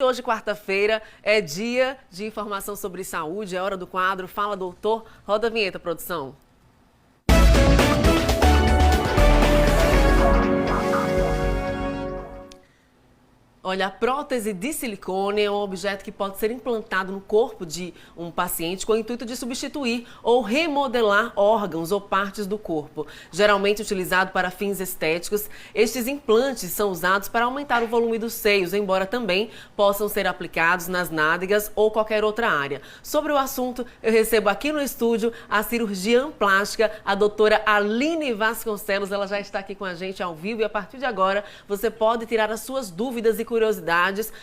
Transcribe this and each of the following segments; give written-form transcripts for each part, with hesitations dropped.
Hoje, quarta-feira, é dia de informação sobre saúde, é hora do quadro Fala Doutor. Roda a vinheta, produção. Olha, a prótese de silicone é um objeto que pode ser implantado no corpo de um paciente com o intuito de substituir ou remodelar órgãos ou partes do corpo. Geralmente utilizado para fins estéticos, estes implantes são usados para aumentar o volume dos seios, embora também possam ser aplicados nas nádegas ou qualquer outra área. Sobre o assunto, eu recebo aqui no estúdio a cirurgiã plástica, a doutora Aline Vasconcelos. Ela já está aqui com a gente ao vivo e a partir de agora você pode tirar as suas dúvidas e curiosidades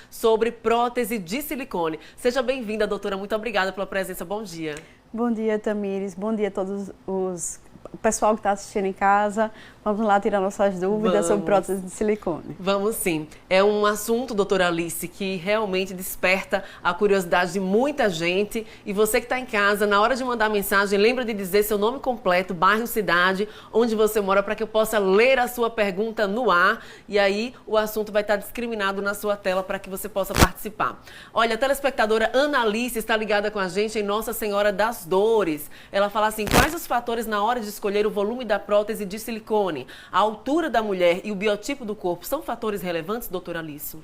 sobre prótese de silicone. Seja bem-vinda, doutora. Muito obrigada pela presença. Bom dia. Bom dia, Tamires. Bom dia a todos o pessoal que está assistindo em casa. Vamos lá tirar nossas dúvidas sobre prótese de silicone. Vamos sim. É um assunto, doutora Alice, que realmente desperta a curiosidade de muita gente. E você que está em casa, na hora de mandar mensagem, lembra de dizer seu nome completo, bairro, cidade, onde você mora, para que eu possa ler a sua pergunta no ar. E aí o assunto vai estar discriminado na sua tela para que você possa participar. Olha, a telespectadora Ana Alice está ligada com a gente em Nossa Senhora das Dores. Ela fala assim: quais os fatores na hora de escolher o volume da prótese de silicone? A altura da mulher e o biotipo do corpo são fatores relevantes, doutora Alice?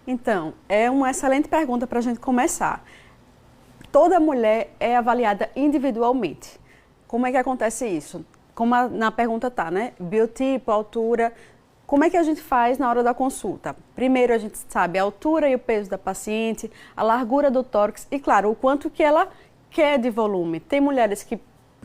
Então, é uma excelente pergunta para a gente começar. Toda mulher é avaliada individualmente. Como é que acontece isso? Como na pergunta está, né? Biotipo, altura. Como é que a gente faz na hora da consulta? Primeiro a gente sabe a altura e o peso da paciente, a largura do tórax e, claro, o quanto que ela quer de volume. Tem mulheres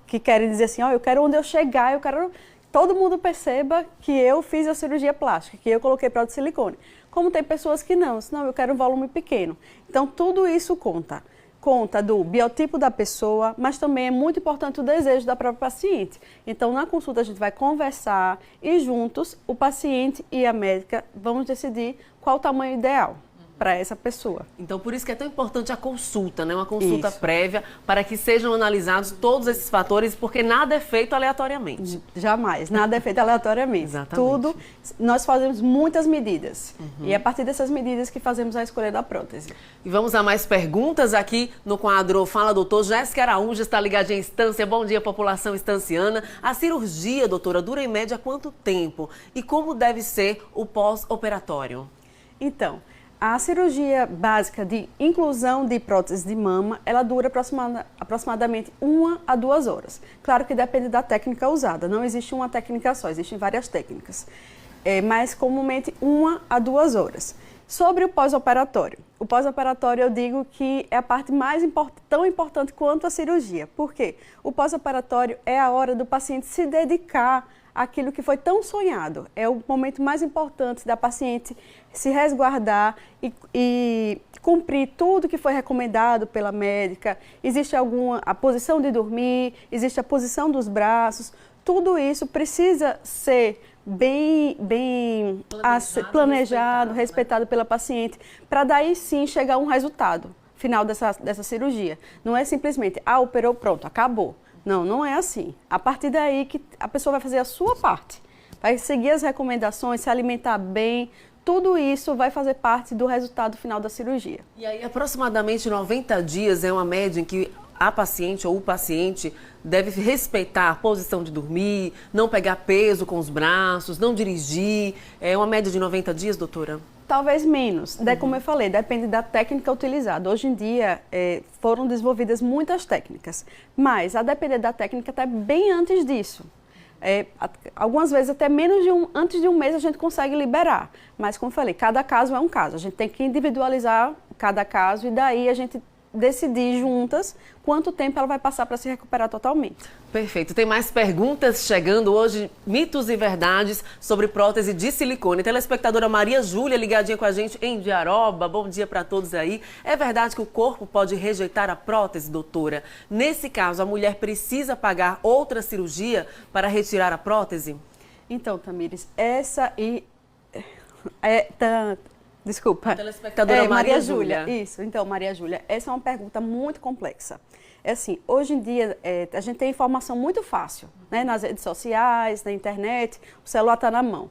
que querem dizer assim, eu quero onde eu chegar, eu quero todo mundo perceba que eu fiz a cirurgia plástica, que eu coloquei prótese de silicone. Como tem pessoas que não, eu quero um volume pequeno. Então, tudo isso conta. Conta do biotipo da pessoa, mas também é muito importante o desejo da própria paciente. Então, na consulta a gente vai conversar e juntos, o paciente e a médica vamos decidir qual o tamanho ideal para essa pessoa. Então, por isso que é tão importante a consulta, né? Uma consulta prévia, para que sejam analisados todos esses fatores, porque nada é feito aleatoriamente. Jamais, nada é feito aleatoriamente. Exatamente. Tudo, nós fazemos muitas medidas. E é a partir dessas medidas que fazemos a escolha da prótese. E vamos a mais perguntas aqui no quadro Fala Doutor. Jéssica Araújo está ligadinha em Estância. Bom dia, população estanciana. A cirurgia, doutora, dura em média quanto tempo? E como deve ser o pós-operatório? Então, a cirurgia básica de inclusão de prótese de mama, ela dura aproximadamente 1 a 2 horas. Claro que depende da técnica usada, não existe uma técnica só, existem várias técnicas. Mas comumente 1 a 2 horas. Sobre o pós-operatório. O pós-operatório eu digo que é a parte tão importante quanto a cirurgia. Por quê? O pós-operatório é a hora do paciente se dedicar àquilo que foi tão sonhado. É o momento mais importante da paciente se resguardar e cumprir tudo que foi recomendado pela médica. Existe a posição de dormir, existe a posição dos braços. Tudo isso precisa ser bem planejado, respeitado pela paciente, para daí sim chegar a um resultado final dessa cirurgia. Não é simplesmente, operou, pronto, acabou. Não, não é assim. A partir daí que a pessoa vai fazer a sua parte, vai seguir as recomendações, se alimentar bem, tudo isso vai fazer parte do resultado final da cirurgia. E aí, aproximadamente 90 dias é uma média em que a paciente ou o paciente deve respeitar a posição de dormir, não pegar peso com os braços, não dirigir. É uma média de 90 dias, doutora? Talvez menos, como eu falei, depende da técnica utilizada. Hoje em dia foram desenvolvidas muitas técnicas, mas a depender da técnica até bem antes disso. Algumas vezes até antes de um mês a gente consegue liberar, mas como eu falei, cada caso é um caso. A gente tem que individualizar cada caso e daí a gente decidir juntas quanto tempo ela vai passar para se recuperar totalmente. Perfeito. Tem mais perguntas chegando hoje, mitos e verdades sobre prótese de silicone. Telespectadora Maria Júlia ligadinha com a gente em Diaroba. Bom dia para todos aí. É verdade que o corpo pode rejeitar a prótese, doutora? Nesse caso, a mulher precisa pagar outra cirurgia para retirar a prótese? Então, Tamires, Desculpa. Telespectadora Maria Júlia. Isso, então, Maria Júlia, essa é uma pergunta muito complexa. É assim, hoje em dia a gente tem informação muito fácil, né? Nas redes sociais, na internet, o celular está na mão.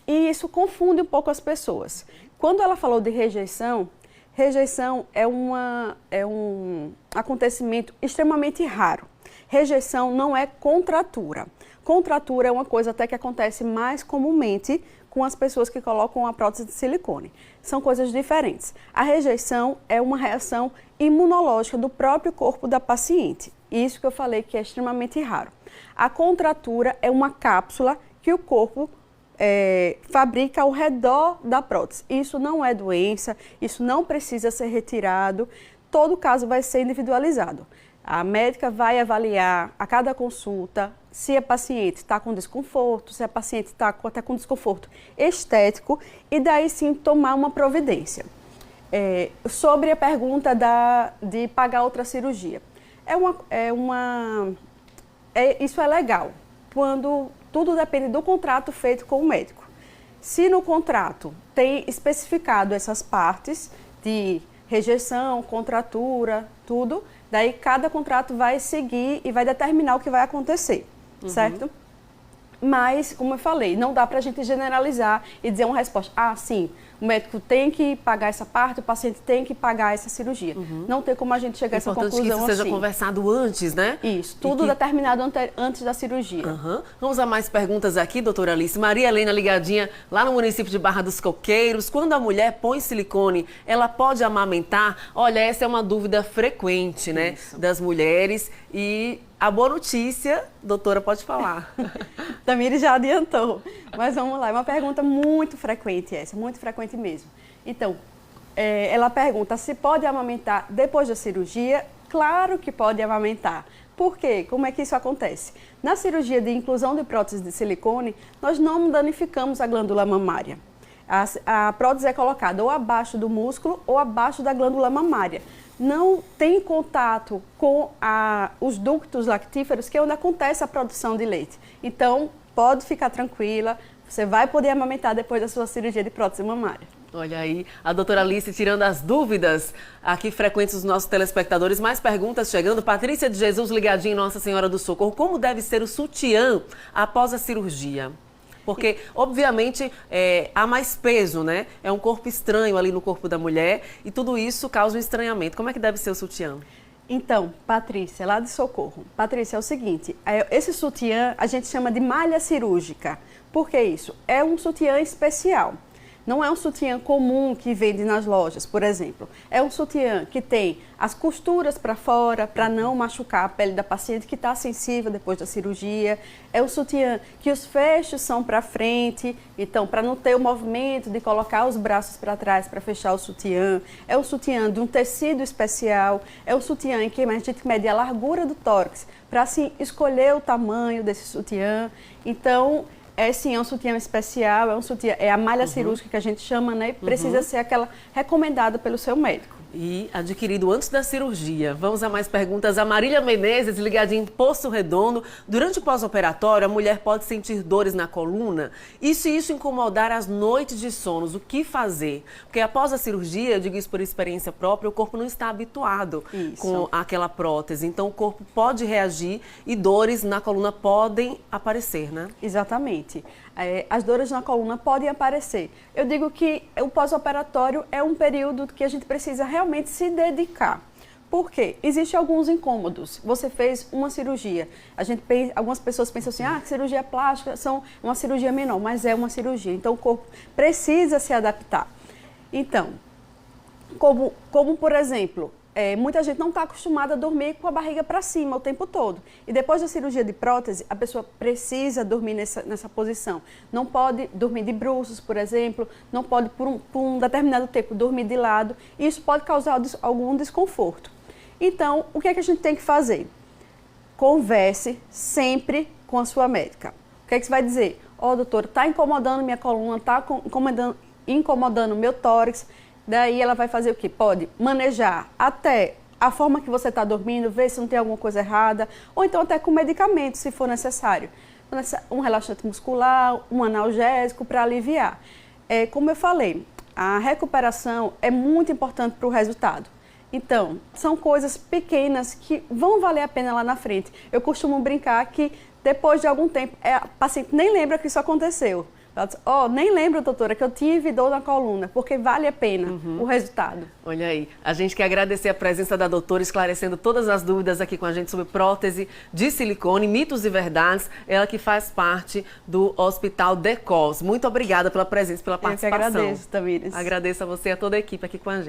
E isso confunde um pouco as pessoas. Quando ela falou de rejeição, Rejeição é um acontecimento extremamente raro. Rejeição não é contratura. Contratura é uma coisa até que acontece mais comumente com as pessoas que colocam a prótese de silicone. São coisas diferentes. A rejeição é uma reação imunológica do próprio corpo da paciente. Isso que eu falei que é extremamente raro. A contratura é uma cápsula que o corpo fabrica ao redor da prótese. Isso não é doença, isso não precisa ser retirado. Todo caso vai ser individualizado. A médica vai avaliar a cada consulta se a paciente está com desconforto, se a paciente está até com desconforto estético e daí sim tomar uma providência. Sobre a pergunta de pagar outra cirurgia. Isso é legal, quando tudo depende do contrato feito com o médico. Se no contrato tem especificado essas partes de rejeição, contratura, tudo, daí cada contrato vai seguir e vai determinar o que vai acontecer, certo? Mas, como eu falei, não dá para a gente generalizar e dizer uma resposta. Ah, sim, o médico tem que pagar essa parte, o paciente tem que pagar essa cirurgia. Não tem como a gente chegar a essa conclusão assim. É importante que isso seja conversado antes, né? Isso, tudo determinado antes da cirurgia. Vamos a mais perguntas aqui, doutora Alice. Maria Helena ligadinha lá no município de Barra dos Coqueiros. Quando a mulher põe silicone, ela pode amamentar? Olha, essa é uma dúvida frequente, né, das mulheres. E a boa notícia, doutora, pode falar. Tamires já adiantou, mas vamos lá. É uma pergunta muito frequente essa, muito frequente mesmo. Então, ela pergunta se pode amamentar depois da cirurgia. Claro que pode amamentar. Por quê? Como é que isso acontece? Na cirurgia de inclusão de prótese de silicone, nós não danificamos a glândula mamária. A prótese é colocada ou abaixo do músculo ou abaixo da glândula mamária. Não tem contato com os ductos lactíferos, que é onde acontece a produção de leite. Então, pode ficar tranquila, você vai poder amamentar depois da sua cirurgia de prótese mamária. Olha aí, a doutora Alice tirando as dúvidas aqui frequentes dos nossos telespectadores. Mais perguntas chegando. Patrícia de Jesus ligadinha em Nossa Senhora do Socorro. Como deve ser o sutiã após a cirurgia? Porque, obviamente, há mais peso, né? É um corpo estranho ali no corpo da mulher e tudo isso causa um estranhamento. Como é que deve ser o sutiã? Então, Patrícia, lá de Socorro. Patrícia, é o seguinte, esse sutiã a gente chama de malha cirúrgica. Por que isso? É um sutiã especial. Não é um sutiã comum que vende nas lojas, por exemplo. É um sutiã que tem as costuras para fora, para não machucar a pele da paciente que está sensível depois da cirurgia. É um sutiã que os fechos são para frente, então para não ter o movimento de colocar os braços para trás para fechar o sutiã. É um sutiã de um tecido especial. É um sutiã em que a gente mede a largura do tórax para assim escolher o tamanho desse sutiã. Então, sim, é um sutiã especial, é um sutiã, é a malha cirúrgica que a gente chama, né? Precisa ser aquela recomendada pelo seu médico. E adquirido antes da cirurgia. Vamos a mais perguntas. A Marília Menezes, ligadinha em Poço Redondo. Durante o pós-operatório, a mulher pode sentir dores na coluna? E se isso incomodar as noites de sonos, o que fazer? Porque após a cirurgia, eu digo isso por experiência própria, o corpo não está habituado com aquela prótese. Então, o corpo pode reagir e dores na coluna podem aparecer, né? Exatamente. As dores na coluna podem aparecer. Eu digo que o pós-operatório é um período que a gente precisa realmente se dedicar. Por quê? Existem alguns incômodos. Você fez uma cirurgia. Algumas pessoas pensam assim, cirurgia plástica são uma cirurgia menor, mas é uma cirurgia. Então, o corpo precisa se adaptar. Então, como por exemplo, muita gente não está acostumada a dormir com a barriga para cima o tempo todo. E depois da cirurgia de prótese, a pessoa precisa dormir nessa posição. Não pode dormir de bruços, por exemplo, não pode por um determinado tempo dormir de lado. E isso pode causar algum desconforto. Então, o que é que a gente tem que fazer? Converse sempre com a sua médica. O que é que você vai dizer? Doutor, está incomodando minha coluna, está incomodando meu tórax. Daí ela vai fazer o quê? Pode manejar até a forma que você está dormindo, ver se não tem alguma coisa errada, ou então até com medicamento, se for necessário. Um relaxante muscular, um analgésico para aliviar. Como eu falei, a recuperação é muito importante para o resultado. Então, são coisas pequenas que vão valer a pena lá na frente. Eu costumo brincar que depois de algum tempo, a paciente nem lembra que isso aconteceu. Ela disse, nem lembro, doutora, que eu tive dor na coluna, porque vale a pena o resultado. Olha aí, a gente quer agradecer a presença da doutora, esclarecendo todas as dúvidas aqui com a gente sobre prótese de silicone, mitos e verdades. Ela que faz parte do Hospital Decos. Muito obrigada pela presença, pela participação. Eu que agradeço, Tamires. Agradeço a você e a toda a equipe aqui com a gente.